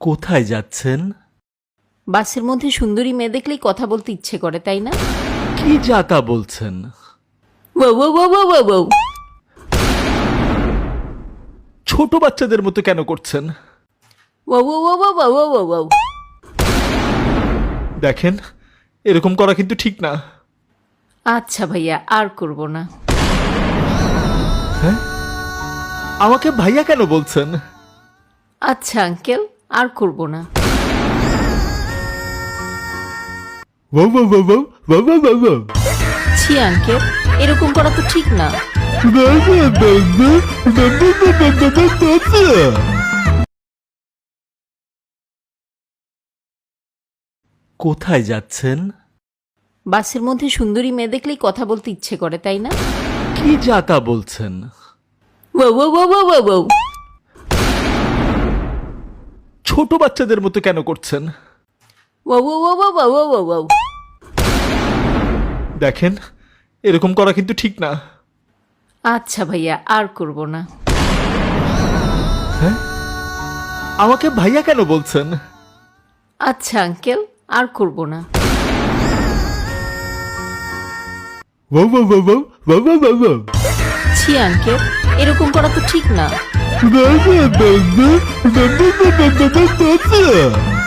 কোথায় যাচ্ছেন? বাসের মধ্যে সুন্দরী মেয়ে দেখলেই কথা বলতে ইচ্ছে করে, তাই না? কি যাতা বলছেন? Wow wow wow wow wow. ছোট বাচ্চাদের মতো কেন করছেন? Wow wow wow wow wow wow wow. দেখেন, এরকম করা কিন্তু ঠিক না। আচ্ছা ভাইয়া, আর করব না। হ্যাঁ, আমাকে ভাইয়া কেন বলছেন? আচ্ছা আঙ্কেল, আর করব না। Wow wow wow wow wow wow wow wow. ছি আঙ্কেল, এরকম করা তো ঠিক না। কোথায় যাচ্ছেন? বাসের মধ্যে সুন্দরী মেয়ে দেখলেই কথা বলতে ইচ্ছে করে, তাই না? কি যাতা বলছেন? Wow wow wow wow wow wow. ছোট বাচ্চাদের মতো কেন করছেন? Wow wow wow wow wow wow wow. দেখেন, এরকম করা কিন্তু ঠিক না। আচ্ছা ভাইয়া, আর করব না। হ্যাঁ, আমাকে ভাইয়া কেন বলছেন? আচ্ছা আঙ্কেল, আর করব না। Wow wow wow wow wow wow wow wow. ছি আঙ্কেল, এরকম করা তো ঠিক না। না না না না না না না না না না।